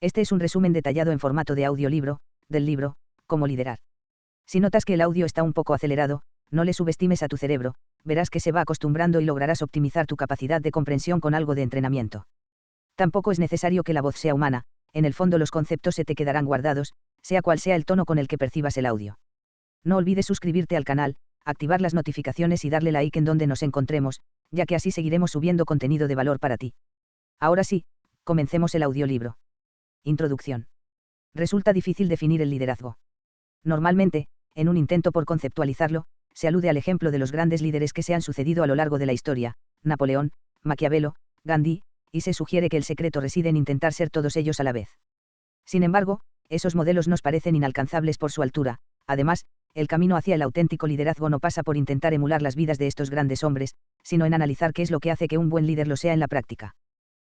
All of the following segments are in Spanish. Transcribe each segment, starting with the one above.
Este es un resumen detallado en formato de audiolibro, del libro, Cómo liderar. Si notas que el audio está un poco acelerado, no le subestimes a tu cerebro, verás que se va acostumbrando y lograrás optimizar tu capacidad de comprensión con algo de entrenamiento. Tampoco es necesario que la voz sea humana, en el fondo los conceptos se te quedarán guardados, sea cual sea el tono con el que percibas el audio. No olvides suscribirte al canal, activar las notificaciones y darle like en donde nos encontremos, ya que así seguiremos subiendo contenido de valor para ti. Ahora sí, comencemos el audiolibro. Introducción. Resulta difícil definir el liderazgo. Normalmente, en un intento por conceptualizarlo, se alude al ejemplo de los grandes líderes que se han sucedido a lo largo de la historia, Napoleón, Maquiavelo, Gandhi, y se sugiere que el secreto reside en intentar ser todos ellos a la vez. Sin embargo, esos modelos nos parecen inalcanzables por su altura. Además, el camino hacia el auténtico liderazgo no pasa por intentar emular las vidas de estos grandes hombres, sino en analizar qué es lo que hace que un buen líder lo sea en la práctica.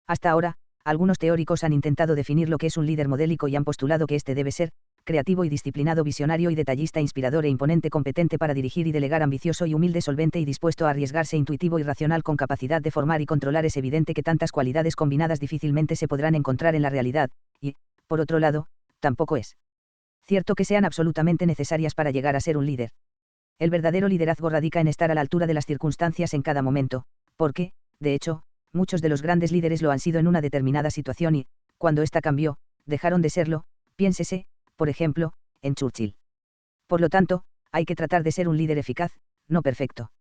Hasta ahora, algunos teóricos han intentado definir lo que es un líder modélico y han postulado que éste debe ser creativo y disciplinado, visionario y detallista, inspirador e imponente, competente para dirigir y delegar, ambicioso y humilde, solvente y dispuesto a arriesgarse, intuitivo y racional, con capacidad de formar y controlar. Es evidente que tantas cualidades combinadas difícilmente se podrán encontrar en la realidad, y, por otro lado, tampoco es cierto que sean absolutamente necesarias para llegar a ser un líder. El verdadero liderazgo radica en estar a la altura de las circunstancias en cada momento, porque, de hecho, muchos de los grandes líderes lo han sido en una determinada situación y, cuando ésta cambió, dejaron de serlo. Piénsese, por ejemplo, en Churchill. Por lo tanto, hay que tratar de ser un líder eficaz, no perfecto.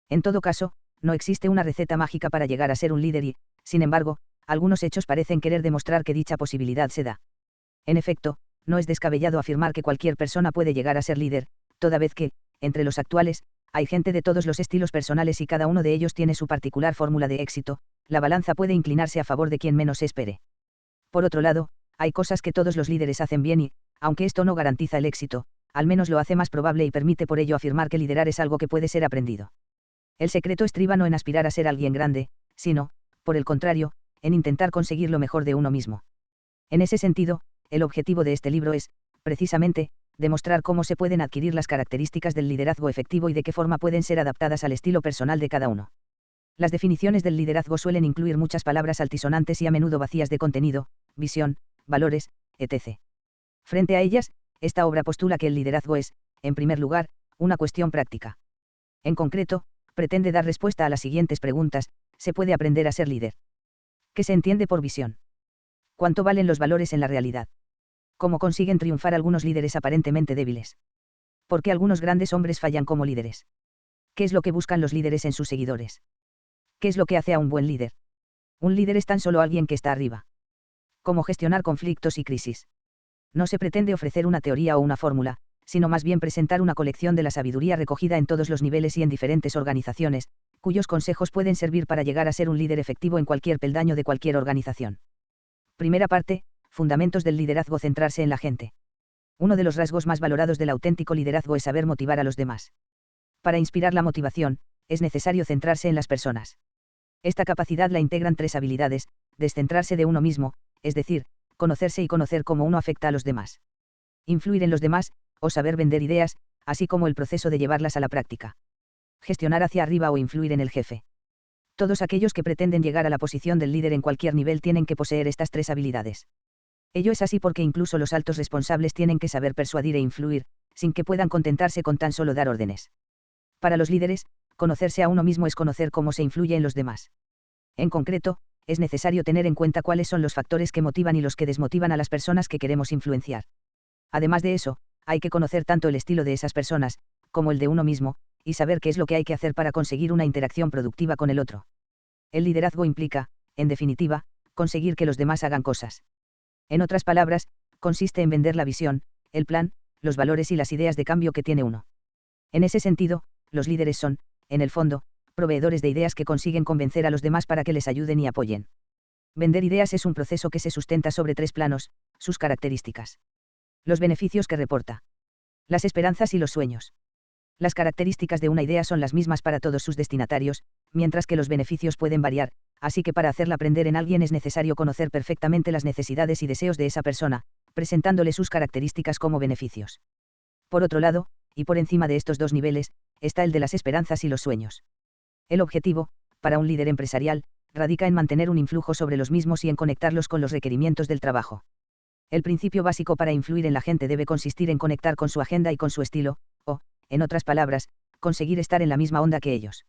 En todo caso, no existe una receta mágica para llegar a ser un líder y, sin embargo, algunos hechos parecen querer demostrar que dicha posibilidad se da. En efecto, no es descabellado afirmar que cualquier persona puede llegar a ser líder, toda vez que, entre los actuales, hay gente de todos los estilos personales y cada uno de ellos tiene su particular fórmula de éxito. La balanza puede inclinarse a favor de quien menos se espere. Por otro lado, hay cosas que todos los líderes hacen bien y, aunque esto no garantiza el éxito, al menos lo hace más probable y permite por ello afirmar que liderar es algo que puede ser aprendido. El secreto estriba no en aspirar a ser alguien grande, sino, por el contrario, en intentar conseguir lo mejor de uno mismo. En ese sentido, el objetivo de este libro es, precisamente, demostrar cómo se pueden adquirir las características del liderazgo efectivo y de qué forma pueden ser adaptadas al estilo personal de cada uno. Las definiciones del liderazgo suelen incluir muchas palabras altisonantes y a menudo vacías de contenido, visión, valores, etc. Frente a ellas, esta obra postula que el liderazgo es, en primer lugar, una cuestión práctica. En concreto, pretende dar respuesta a las siguientes preguntas: ¿se puede aprender a ser líder? ¿Qué se entiende por visión? ¿Cuánto valen los valores en la realidad? ¿Cómo consiguen triunfar algunos líderes aparentemente débiles? ¿Por qué algunos grandes hombres fallan como líderes? ¿Qué es lo que buscan los líderes en sus seguidores? ¿Qué es lo que hace a un buen líder? Un líder es tan solo alguien que está arriba. ¿Cómo gestionar conflictos y crisis? No se pretende ofrecer una teoría o una fórmula, sino más bien presentar una colección de la sabiduría recogida en todos los niveles y en diferentes organizaciones, cuyos consejos pueden servir para llegar a ser un líder efectivo en cualquier peldaño de cualquier organización. Primera parte: fundamentos del liderazgo. Centrarse en la gente. Uno de los rasgos más valorados del auténtico liderazgo es saber motivar a los demás. Para inspirar la motivación, es necesario centrarse en las personas. Esta capacidad la integran tres habilidades: descentrarse de uno mismo, es decir, conocerse y conocer cómo uno afecta a los demás. Influir en los demás, o saber vender ideas, así como el proceso de llevarlas a la práctica. Gestionar hacia arriba o influir en el jefe. Todos aquellos que pretenden llegar a la posición del líder en cualquier nivel tienen que poseer estas tres habilidades. Ello es así porque incluso los altos responsables tienen que saber persuadir e influir, sin que puedan contentarse con tan solo dar órdenes. Para los líderes, conocerse a uno mismo es conocer cómo se influye en los demás. En concreto, es necesario tener en cuenta cuáles son los factores que motivan y los que desmotivan a las personas que queremos influenciar. Además de eso, hay que conocer tanto el estilo de esas personas, como el de uno mismo, y saber qué es lo que hay que hacer para conseguir una interacción productiva con el otro. El liderazgo implica, en definitiva, conseguir que los demás hagan cosas. En otras palabras, consiste en vender la visión, el plan, los valores y las ideas de cambio que tiene uno. En ese sentido, los líderes son, en el fondo, proveedores de ideas que consiguen convencer a los demás para que les ayuden y apoyen. Vender ideas es un proceso que se sustenta sobre tres planos: sus características, los beneficios que reporta, las esperanzas y los sueños. Las características de una idea son las mismas para todos sus destinatarios, mientras que los beneficios pueden variar, así que para hacerla aprender en alguien es necesario conocer perfectamente las necesidades y deseos de esa persona, presentándole sus características como beneficios. Por otro lado, y por encima de estos dos niveles, está el de las esperanzas y los sueños. El objetivo, para un líder empresarial, radica en mantener un influjo sobre los mismos y en conectarlos con los requerimientos del trabajo. El principio básico para influir en la gente debe consistir en conectar con su agenda y con su estilo, o, en otras palabras, conseguir estar en la misma onda que ellos.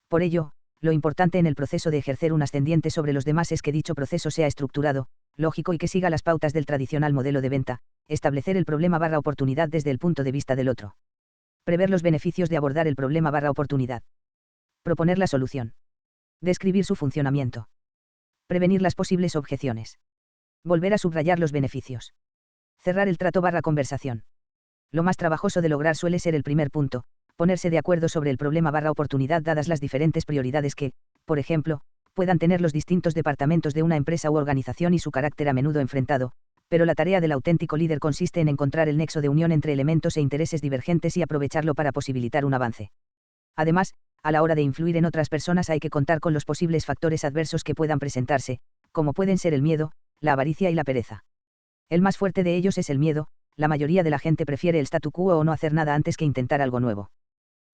Por ello, lo importante en el proceso de ejercer un ascendiente sobre los demás es que dicho proceso sea estructurado, lógico y que siga las pautas del tradicional modelo de venta, establecer el problema/oportunidad desde el punto de vista del otro. Prever los beneficios de abordar el problema/oportunidad. Proponer la solución. Describir su funcionamiento. Prevenir las posibles objeciones. Volver a subrayar los beneficios. Cerrar el trato/conversación. Lo más trabajoso de lograr suele ser el primer punto, ponerse de acuerdo sobre el problema/oportunidad dadas las diferentes prioridades que, por ejemplo, puedan tener los distintos departamentos de una empresa u organización y su carácter a menudo enfrentado, pero la tarea del auténtico líder consiste en encontrar el nexo de unión entre elementos e intereses divergentes y aprovecharlo para posibilitar un avance. Además, a la hora de influir en otras personas hay que contar con los posibles factores adversos que puedan presentarse, como pueden ser el miedo, la avaricia y la pereza. El más fuerte de ellos es el miedo. La mayoría de la gente prefiere el statu quo o no hacer nada antes que intentar algo nuevo.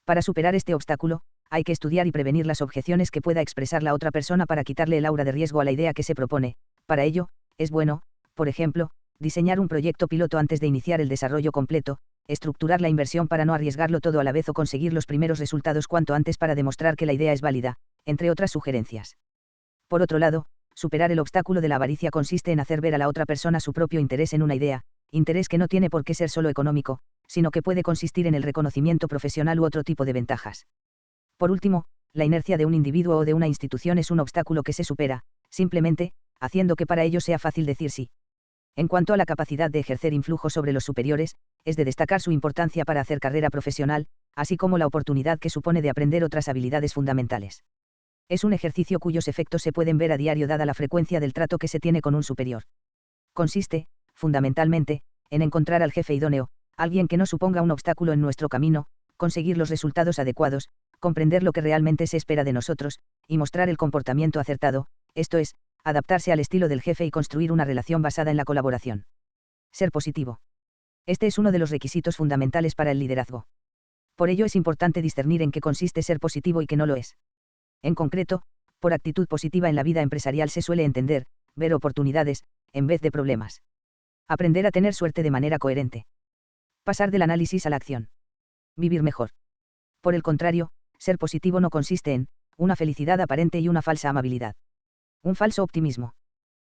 Para superar este obstáculo, hay que estudiar y prevenir las objeciones que pueda expresar la otra persona para quitarle el aura de riesgo a la idea que se propone. Para ello, es bueno, por ejemplo, diseñar un proyecto piloto antes de iniciar el desarrollo completo, estructurar la inversión para no arriesgarlo todo a la vez o conseguir los primeros resultados cuanto antes para demostrar que la idea es válida, entre otras sugerencias. Por otro lado, superar el obstáculo de la avaricia consiste en hacer ver a la otra persona su propio interés en una idea, interés que no tiene por qué ser solo económico, sino que puede consistir en el reconocimiento profesional u otro tipo de ventajas. Por último, la inercia de un individuo o de una institución es un obstáculo que se supera, simplemente, haciendo que para ello sea fácil decir sí. En cuanto a la capacidad de ejercer influjo sobre los superiores, es de destacar su importancia para hacer carrera profesional, así como la oportunidad que supone de aprender otras habilidades fundamentales. Es un ejercicio cuyos efectos se pueden ver a diario dada la frecuencia del trato que se tiene con un superior. Consiste, fundamentalmente, en encontrar al jefe idóneo, alguien que no suponga un obstáculo en nuestro camino, conseguir los resultados adecuados, comprender lo que realmente se espera de nosotros, y mostrar el comportamiento acertado, esto es, adaptarse al estilo del jefe y construir una relación basada en la colaboración. Ser positivo. Este es uno de los requisitos fundamentales para el liderazgo. Por ello es importante discernir en qué consiste ser positivo y qué no lo es. En concreto, por actitud positiva en la vida empresarial se suele entender, ver oportunidades, en vez de problemas. Aprender a tener suerte de manera coherente. Pasar del análisis a la acción. Vivir mejor. Por el contrario, ser positivo no consiste en una felicidad aparente y una falsa amabilidad. Un falso optimismo.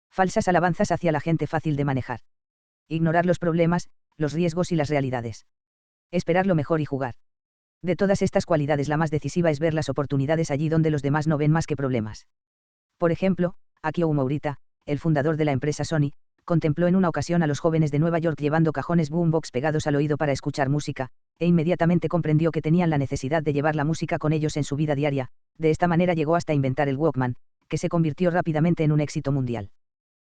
Falsas alabanzas hacia la gente fácil de manejar. Ignorar los problemas, los riesgos y las realidades. Esperar lo mejor y jugar. De todas estas cualidades la más decisiva es ver las oportunidades allí donde los demás no ven más que problemas. Por ejemplo, Akio Morita, el fundador de la empresa Sony, contempló en una ocasión a los jóvenes de Nueva York llevando cajones boombox pegados al oído para escuchar música, e inmediatamente comprendió que tenían la necesidad de llevar la música con ellos en su vida diaria. De esta manera llegó hasta inventar el Walkman, que se convirtió rápidamente en un éxito mundial.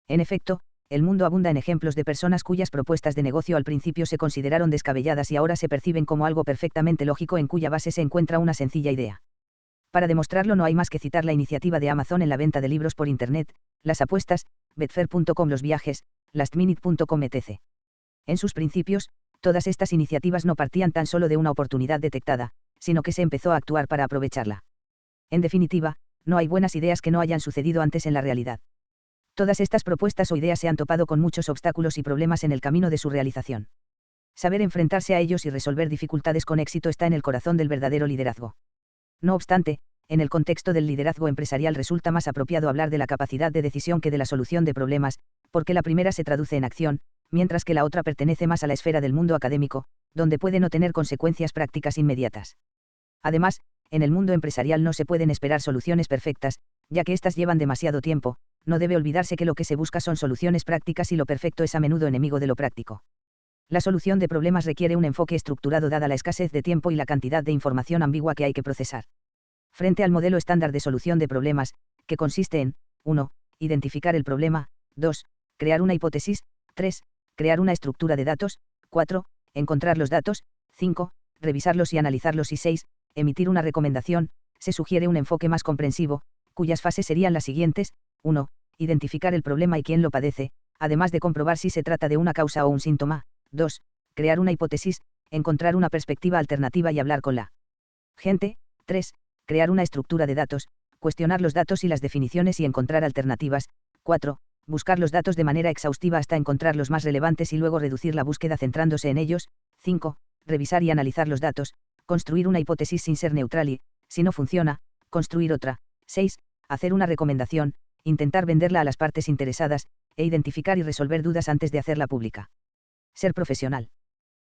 En efecto, el mundo abunda en ejemplos de personas cuyas propuestas de negocio al principio se consideraron descabelladas y ahora se perciben como algo perfectamente lógico en cuya base se encuentra una sencilla idea. Para demostrarlo no hay más que citar la iniciativa de Amazon en la venta de libros por Internet, las apuestas, Betfair.com, los viajes, lastminute.com, etc. En sus principios, todas estas iniciativas no partían tan solo de una oportunidad detectada, sino que se empezó a actuar para aprovecharla. En definitiva, no hay buenas ideas que no hayan sucedido antes en la realidad. Todas estas propuestas o ideas se han topado con muchos obstáculos y problemas en el camino de su realización. Saber enfrentarse a ellos y resolver dificultades con éxito está en el corazón del verdadero liderazgo. No obstante, en el contexto del liderazgo empresarial resulta más apropiado hablar de la capacidad de decisión que de la solución de problemas, porque la primera se traduce en acción, mientras que la otra pertenece más a la esfera del mundo académico, donde puede no tener consecuencias prácticas inmediatas. Además, en el mundo empresarial no se pueden esperar soluciones perfectas, ya que éstas llevan demasiado tiempo. No debe olvidarse que lo que se busca son soluciones prácticas y lo perfecto es a menudo enemigo de lo práctico. La solución de problemas requiere un enfoque estructurado dada la escasez de tiempo y la cantidad de información ambigua que hay que procesar. Frente al modelo estándar de solución de problemas, que consiste en 1. Identificar el problema, 2. Crear una hipótesis, 3. Crear una estructura de datos, 4. Encontrar los datos, 5. Revisarlos y analizarlos y 6. Emitir una recomendación, se sugiere un enfoque más comprensivo, cuyas fases serían las siguientes: 1. Identificar el problema y quién lo padece, además de comprobar si se trata de una causa o un síntoma. 2. Crear una hipótesis, encontrar una perspectiva alternativa y hablar con la gente. 3. Crear una estructura de datos, cuestionar los datos y las definiciones y encontrar alternativas. 4. Buscar los datos de manera exhaustiva hasta encontrar los más relevantes y luego reducir la búsqueda centrándose en ellos. 5. Revisar y analizar los datos, construir una hipótesis sin ser neutral y, si no funciona, construir otra. 6. Hacer una recomendación, intentar venderla a las partes interesadas, e identificar y resolver dudas antes de hacerla pública. Ser profesional.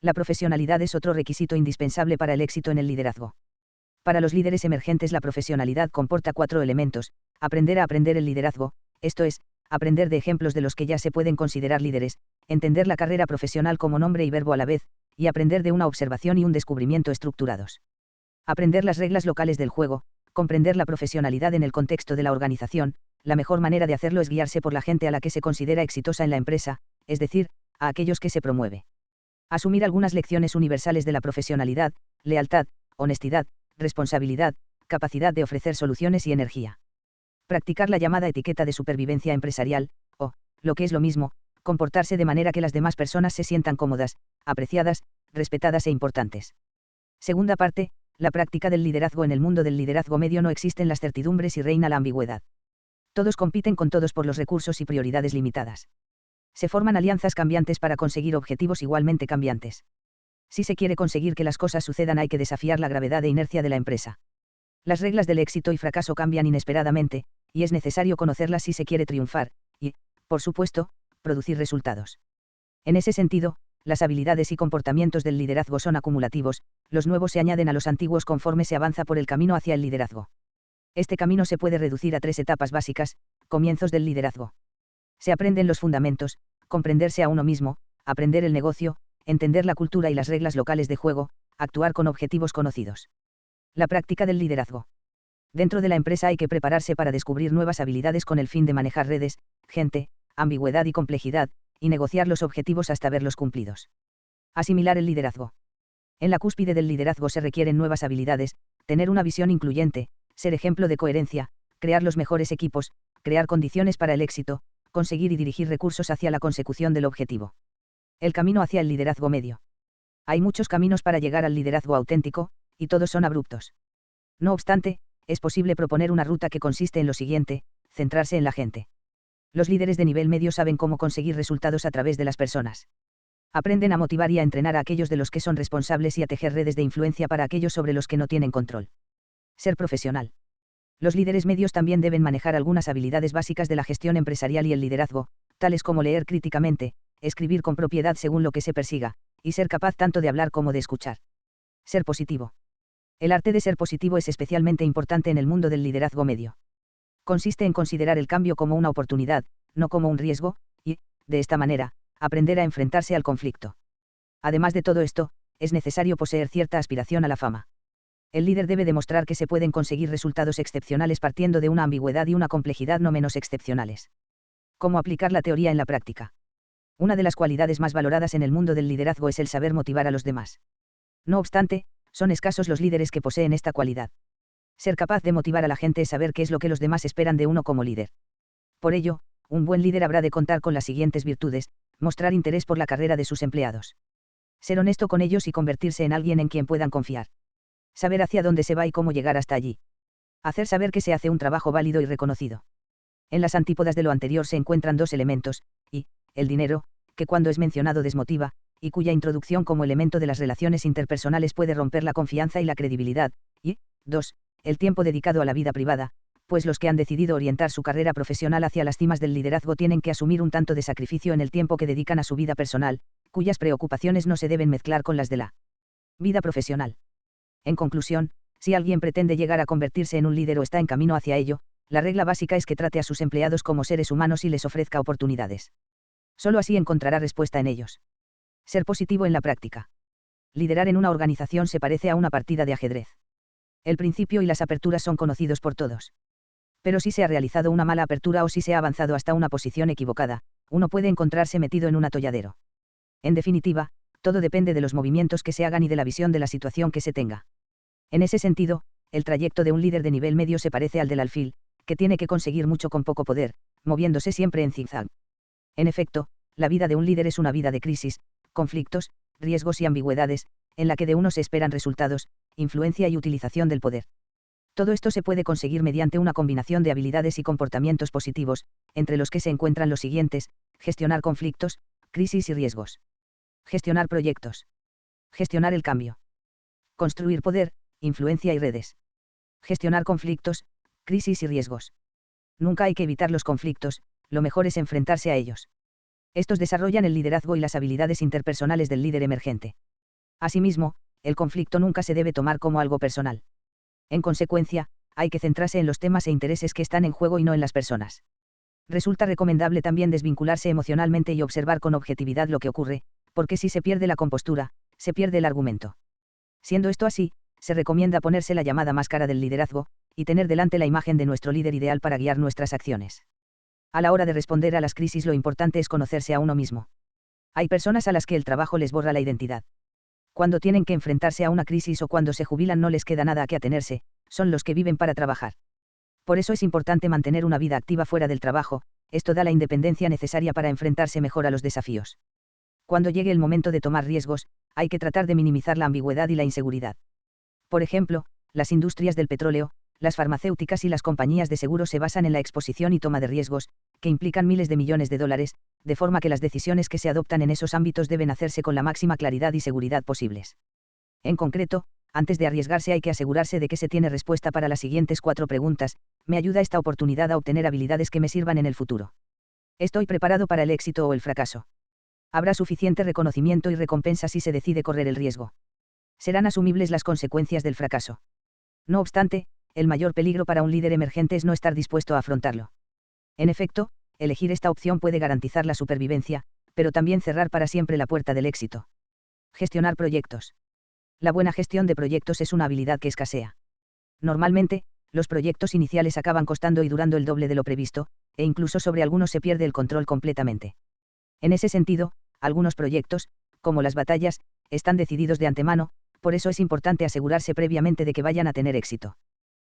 La profesionalidad es otro requisito indispensable para el éxito en el liderazgo. Para los líderes emergentes la profesionalidad comporta 4 elementos: aprender a aprender el liderazgo, esto es, aprender de ejemplos de los que ya se pueden considerar líderes, entender la carrera profesional como nombre y verbo a la vez, y aprender de una observación y un descubrimiento estructurados. Aprender las reglas locales del juego, comprender la profesionalidad en el contexto de la organización. La mejor manera de hacerlo es guiarse por la gente a la que se considera exitosa en la empresa, es decir, a aquellos que se promueve. Asumir algunas lecciones universales de la profesionalidad: lealtad, honestidad, responsabilidad, capacidad de ofrecer soluciones y energía. Practicar la llamada etiqueta de supervivencia empresarial, o, lo que es lo mismo, comportarse de manera que las demás personas se sientan cómodas, apreciadas, respetadas e importantes. Segunda parte, la práctica del liderazgo. En el mundo del liderazgo medio no existen las certidumbres y reina la ambigüedad. Todos compiten con todos por los recursos y prioridades limitadas. Se forman alianzas cambiantes para conseguir objetivos igualmente cambiantes. Si se quiere conseguir que las cosas sucedan hay que desafiar la gravedad e inercia de la empresa. Las reglas del éxito y fracaso cambian inesperadamente, y es necesario conocerlas si se quiere triunfar, y, por supuesto, producir resultados. En ese sentido, las habilidades y comportamientos del liderazgo son acumulativos, los nuevos se añaden a los antiguos conforme se avanza por el camino hacia el liderazgo. Este camino se puede reducir a 3 etapas básicas: comienzos del liderazgo. Se aprenden los fundamentos: comprenderse a uno mismo, aprender el negocio, entender la cultura y las reglas locales de juego, actuar con objetivos conocidos. La práctica del liderazgo. Dentro de la empresa hay que prepararse para descubrir nuevas habilidades con el fin de manejar redes, gente, ambigüedad y complejidad, y negociar los objetivos hasta verlos cumplidos. Asimilar el liderazgo. En la cúspide del liderazgo se requieren nuevas habilidades: tener una visión incluyente, ser ejemplo de coherencia, crear los mejores equipos, crear condiciones para el éxito, conseguir y dirigir recursos hacia la consecución del objetivo. El camino hacia el liderazgo medio. Hay muchos caminos para llegar al liderazgo auténtico, y todos son abruptos. No obstante, es posible proponer una ruta que consiste en lo siguiente: centrarse en la gente. Los líderes de nivel medio saben cómo conseguir resultados a través de las personas. Aprenden a motivar y a entrenar a aquellos de los que son responsables y a tejer redes de influencia para aquellos sobre los que no tienen control. Ser profesional. Los líderes medios también deben manejar algunas habilidades básicas de la gestión empresarial y el liderazgo, tales como leer críticamente, escribir con propiedad según lo que se persiga, y ser capaz tanto de hablar como de escuchar. Ser positivo. El arte de ser positivo es especialmente importante en el mundo del liderazgo medio. Consiste en considerar el cambio como una oportunidad, no como un riesgo, y, de esta manera, aprender a enfrentarse al conflicto. Además de todo esto, es necesario poseer cierta aspiración a la fama. El líder debe demostrar que se pueden conseguir resultados excepcionales partiendo de una ambigüedad y una complejidad no menos excepcionales. ¿Cómo aplicar la teoría en la práctica? Una de las cualidades más valoradas en el mundo del liderazgo es el saber motivar a los demás. No obstante, son escasos los líderes que poseen esta cualidad. Ser capaz de motivar a la gente es saber qué es lo que los demás esperan de uno como líder. Por ello, un buen líder habrá de contar con las siguientes virtudes: mostrar interés por la carrera de sus empleados. Ser honesto con ellos y convertirse en alguien en quien puedan confiar. Saber hacia dónde se va y cómo llegar hasta allí. Hacer saber que se hace un trabajo válido y reconocido. En las antípodas de lo anterior se encuentran 2 elementos: y, el dinero, que cuando es mencionado desmotiva, y cuya introducción como elemento de las relaciones interpersonales puede romper la confianza y la credibilidad, y, 2, el tiempo dedicado a la vida privada, pues los que han decidido orientar su carrera profesional hacia las cimas del liderazgo tienen que asumir un tanto de sacrificio en el tiempo que dedican a su vida personal, cuyas preocupaciones no se deben mezclar con las de la vida profesional. En conclusión, si alguien pretende llegar a convertirse en un líder o está en camino hacia ello, la regla básica es que trate a sus empleados como seres humanos y les ofrezca oportunidades. Solo así encontrará respuesta en ellos. Ser positivo en la práctica. Liderar en una organización se parece a una partida de ajedrez. El principio y las aperturas son conocidos por todos. Pero si se ha realizado una mala apertura o si se ha avanzado hasta una posición equivocada, uno puede encontrarse metido en un atolladero. En definitiva, todo depende de los movimientos que se hagan y de la visión de la situación que se tenga. En ese sentido, el trayecto de un líder de nivel medio se parece al del alfil, que tiene que conseguir mucho con poco poder, moviéndose siempre en zigzag. En efecto, la vida de un líder es una vida de crisis, conflictos, riesgos y ambigüedades, en la que de uno se esperan resultados, influencia y utilización del poder. Todo esto se puede conseguir mediante una combinación de habilidades y comportamientos positivos, entre los que se encuentran los siguientes: gestionar conflictos, crisis y riesgos. Gestionar proyectos. Gestionar el cambio. Construir poder, influencia y redes. Gestionar conflictos, crisis y riesgos. Nunca hay que evitar los conflictos, lo mejor es enfrentarse a ellos. Estos desarrollan el liderazgo y las habilidades interpersonales del líder emergente. Asimismo, el conflicto nunca se debe tomar como algo personal. En consecuencia, hay que centrarse en los temas e intereses que están en juego y no en las personas. Resulta recomendable también desvincularse emocionalmente y observar con objetividad lo que ocurre, porque si se pierde la compostura, se pierde el argumento. Siendo esto así, se recomienda ponerse la llamada máscara del liderazgo, y tener delante la imagen de nuestro líder ideal para guiar nuestras acciones. A la hora de responder a las crisis, lo importante es conocerse a uno mismo. Hay personas a las que el trabajo les borra la identidad. Cuando tienen que enfrentarse a una crisis o cuando se jubilan no les queda nada a qué atenerse, son los que viven para trabajar. Por eso es importante mantener una vida activa fuera del trabajo, esto da la independencia necesaria para enfrentarse mejor a los desafíos. Cuando llegue el momento de tomar riesgos, hay que tratar de minimizar la ambigüedad y la inseguridad. Por ejemplo, las industrias del petróleo, las farmacéuticas y las compañías de seguros se basan en la exposición y toma de riesgos, que implican miles de millones de dólares, de forma que las decisiones que se adoptan en esos ámbitos deben hacerse con la máxima claridad y seguridad posibles. En concreto, antes de arriesgarse hay que asegurarse de que se tiene respuesta para las siguientes 4 preguntas: ¿me ayuda esta oportunidad a obtener habilidades que me sirvan en el futuro? ¿Estoy preparado para el éxito o el fracaso? ¿Habrá suficiente reconocimiento y recompensa si se decide correr el riesgo? ¿Serán asumibles las consecuencias del fracaso? No obstante, el mayor peligro para un líder emergente es no estar dispuesto a afrontarlo. En efecto, elegir esta opción puede garantizar la supervivencia, pero también cerrar para siempre la puerta del éxito. Gestionar proyectos. La buena gestión de proyectos es una habilidad que escasea. Normalmente, los proyectos iniciales acaban costando y durando el doble de lo previsto, e incluso sobre algunos se pierde el control completamente. En ese sentido, algunos proyectos, como las batallas, están decididos de antemano, por eso es importante asegurarse previamente de que vayan a tener éxito.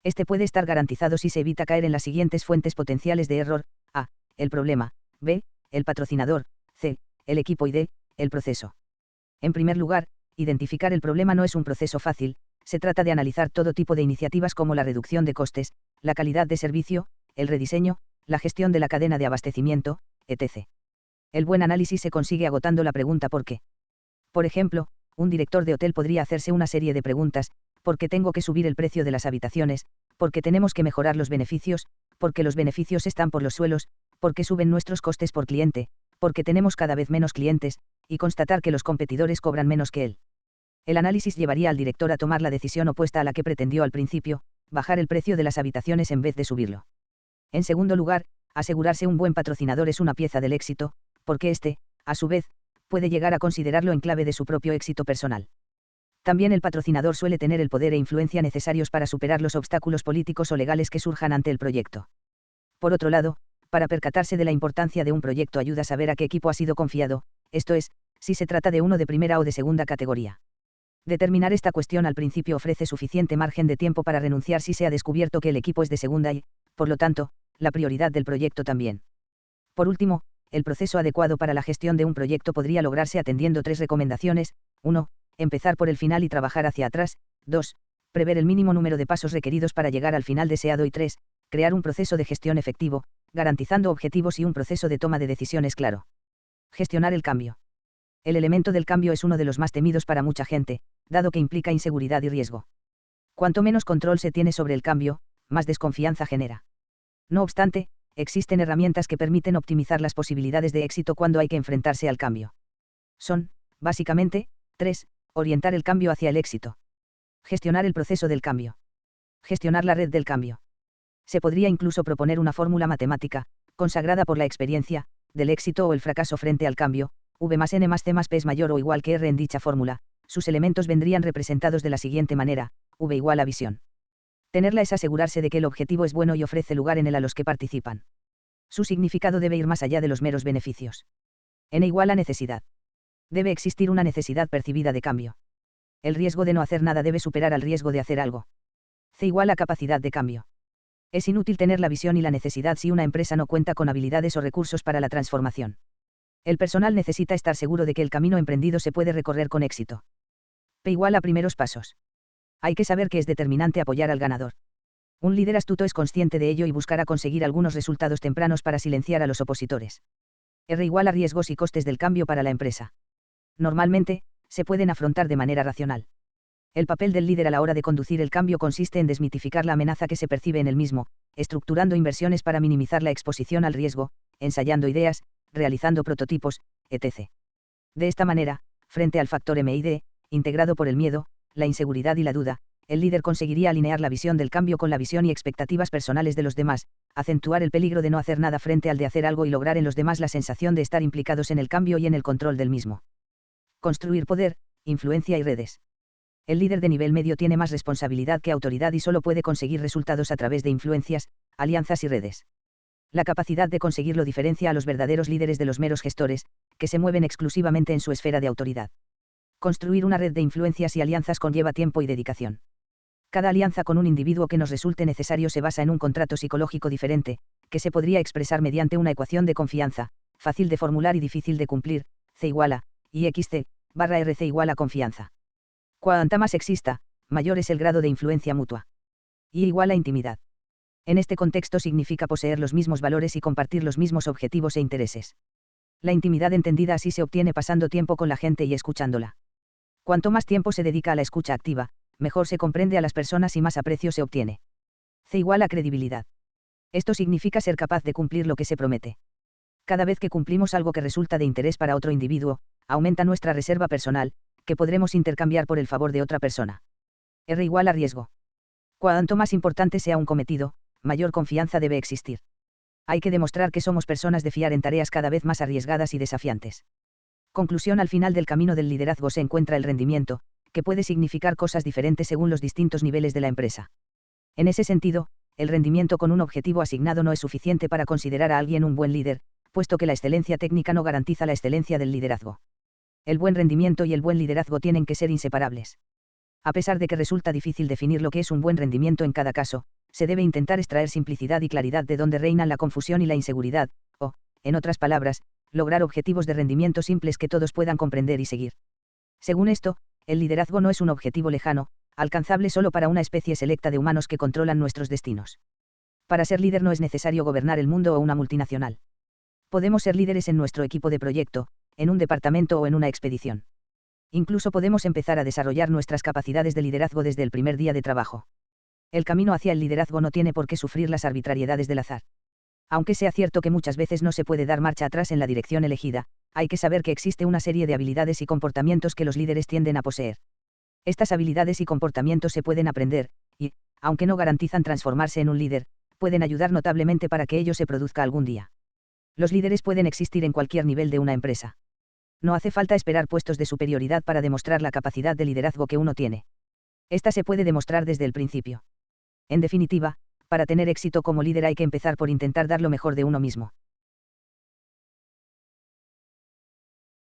Este puede estar garantizado si se evita caer en las siguientes fuentes potenciales de error: A, el problema; B, el patrocinador; C, el equipo; y D, el proceso. En primer lugar, identificar el problema no es un proceso fácil, se trata de analizar todo tipo de iniciativas como la reducción de costes, la calidad de servicio, el rediseño, la gestión de la cadena de abastecimiento, etc. El buen análisis se consigue agotando la pregunta ¿por qué? Por ejemplo, un director de hotel podría hacerse una serie de preguntas: ¿por qué tengo que subir el precio de las habitaciones? ¿Por qué tenemos que mejorar los beneficios? ¿Por qué los beneficios están por los suelos? ¿Por qué suben nuestros costes por cliente? ¿Por qué tenemos cada vez menos clientes? Y constatar que los competidores cobran menos que él. El análisis llevaría al director a tomar la decisión opuesta a la que pretendió al principio: bajar el precio de las habitaciones en vez de subirlo. En segundo lugar, asegurarse un buen patrocinador es una pieza del éxito, porque éste, a su vez, puede llegar a considerarlo en clave de su propio éxito personal. También el patrocinador suele tener el poder e influencia necesarios para superar los obstáculos políticos o legales que surjan ante el proyecto. Por otro lado, para percatarse de la importancia de un proyecto ayuda a saber a qué equipo ha sido confiado, esto es, si se trata de uno de primera o de segunda categoría. Determinar esta cuestión al principio ofrece suficiente margen de tiempo para renunciar si se ha descubierto que el equipo es de segunda y, por lo tanto, la prioridad del proyecto también. Por último, el proceso adecuado para la gestión de un proyecto podría lograrse atendiendo 3 recomendaciones: 1. Empezar por el final y trabajar hacia atrás; 2. Prever el mínimo número de pasos requeridos para llegar al final deseado; y 3. Crear un proceso de gestión efectivo, garantizando objetivos y un proceso de toma de decisiones claro. Gestionar el cambio. El elemento del cambio es uno de los más temidos para mucha gente, dado que implica inseguridad y riesgo. Cuanto menos control se tiene sobre el cambio, más desconfianza genera. No obstante, existen herramientas que permiten optimizar las posibilidades de éxito cuando hay que enfrentarse al cambio. Son, básicamente, 3. Orientar el cambio hacia el éxito. Gestionar el proceso del cambio. Gestionar la red del cambio. Se podría incluso proponer una fórmula matemática, consagrada por la experiencia, del éxito o el fracaso frente al cambio: V más N más C más P es mayor o igual que R. En dicha fórmula, sus elementos vendrían representados de la siguiente manera: V igual a visión. Tenerla es asegurarse de que el objetivo es bueno y ofrece lugar en él a los que participan. Su significado debe ir más allá de los meros beneficios. N igual a necesidad. Debe existir una necesidad percibida de cambio. El riesgo de no hacer nada debe superar al riesgo de hacer algo. C igual a capacidad de cambio. Es inútil tener la visión y la necesidad si una empresa no cuenta con habilidades o recursos para la transformación. El personal necesita estar seguro de que el camino emprendido se puede recorrer con éxito. P igual a primeros pasos. Hay que saber que es determinante apoyar al ganador. Un líder astuto es consciente de ello y buscará conseguir algunos resultados tempranos para silenciar a los opositores. R igual a riesgos y costes del cambio para la empresa. Normalmente, se pueden afrontar de manera racional. El papel del líder a la hora de conducir el cambio consiste en desmitificar la amenaza que se percibe en el mismo, estructurando inversiones para minimizar la exposición al riesgo, ensayando ideas, realizando prototipos, etc. De esta manera, frente al factor MID, integrado por el miedo, la inseguridad y la duda, el líder conseguiría alinear la visión del cambio con la visión y expectativas personales de los demás, acentuar el peligro de no hacer nada frente al de hacer algo y lograr en los demás la sensación de estar implicados en el cambio y en el control del mismo. Construir poder, influencia y redes. El líder de nivel medio tiene más responsabilidad que autoridad y solo puede conseguir resultados a través de influencias, alianzas y redes. La capacidad de conseguirlo diferencia a los verdaderos líderes de los meros gestores, que se mueven exclusivamente en su esfera de autoridad. Construir una red de influencias y alianzas conlleva tiempo y dedicación. Cada alianza con un individuo que nos resulte necesario se basa en un contrato psicológico diferente, que se podría expresar mediante una ecuación de confianza, fácil de formular y difícil de cumplir, C igual a, IXC, barra RC igual a confianza. Cuanta más exista, mayor es el grado de influencia mutua. Y igual a intimidad. En este contexto significa poseer los mismos valores y compartir los mismos objetivos e intereses. La intimidad entendida así se obtiene pasando tiempo con la gente y escuchándola. Cuanto más tiempo se dedica a la escucha activa, mejor se comprende a las personas y más aprecio se obtiene. C igual a credibilidad. Esto significa ser capaz de cumplir lo que se promete. Cada vez que cumplimos algo que resulta de interés para otro individuo, aumenta nuestra reserva personal, que podremos intercambiar por el favor de otra persona. R igual a riesgo. Cuanto más importante sea un cometido, mayor confianza debe existir. Hay que demostrar que somos personas de fiar en tareas cada vez más arriesgadas y desafiantes. Conclusión: al final del camino del liderazgo se encuentra el rendimiento, que puede significar cosas diferentes según los distintos niveles de la empresa. En ese sentido, el rendimiento con un objetivo asignado no es suficiente para considerar a alguien un buen líder, puesto que la excelencia técnica no garantiza la excelencia del liderazgo. El buen rendimiento y el buen liderazgo tienen que ser inseparables. A pesar de que resulta difícil definir lo que es un buen rendimiento en cada caso, se debe intentar extraer simplicidad y claridad de donde reinan la confusión y la inseguridad, o, en otras palabras, lograr objetivos de rendimiento simples que todos puedan comprender y seguir. Según esto, el liderazgo no es un objetivo lejano, alcanzable solo para una especie selecta de humanos que controlan nuestros destinos. Para ser líder no es necesario gobernar el mundo o una multinacional. Podemos ser líderes en nuestro equipo de proyecto, en un departamento o en una expedición. Incluso podemos empezar a desarrollar nuestras capacidades de liderazgo desde el primer día de trabajo. El camino hacia el liderazgo no tiene por qué sufrir las arbitrariedades del azar. Aunque sea cierto que muchas veces no se puede dar marcha atrás en la dirección elegida, hay que saber que existe una serie de habilidades y comportamientos que los líderes tienden a poseer. Estas habilidades y comportamientos se pueden aprender, y, aunque no garantizan transformarse en un líder, pueden ayudar notablemente para que ello se produzca algún día. Los líderes pueden existir en cualquier nivel de una empresa. No hace falta esperar puestos de superioridad para demostrar la capacidad de liderazgo que uno tiene. Esta se puede demostrar desde el principio. En definitiva, para tener éxito como líder hay que empezar por intentar dar lo mejor de uno mismo.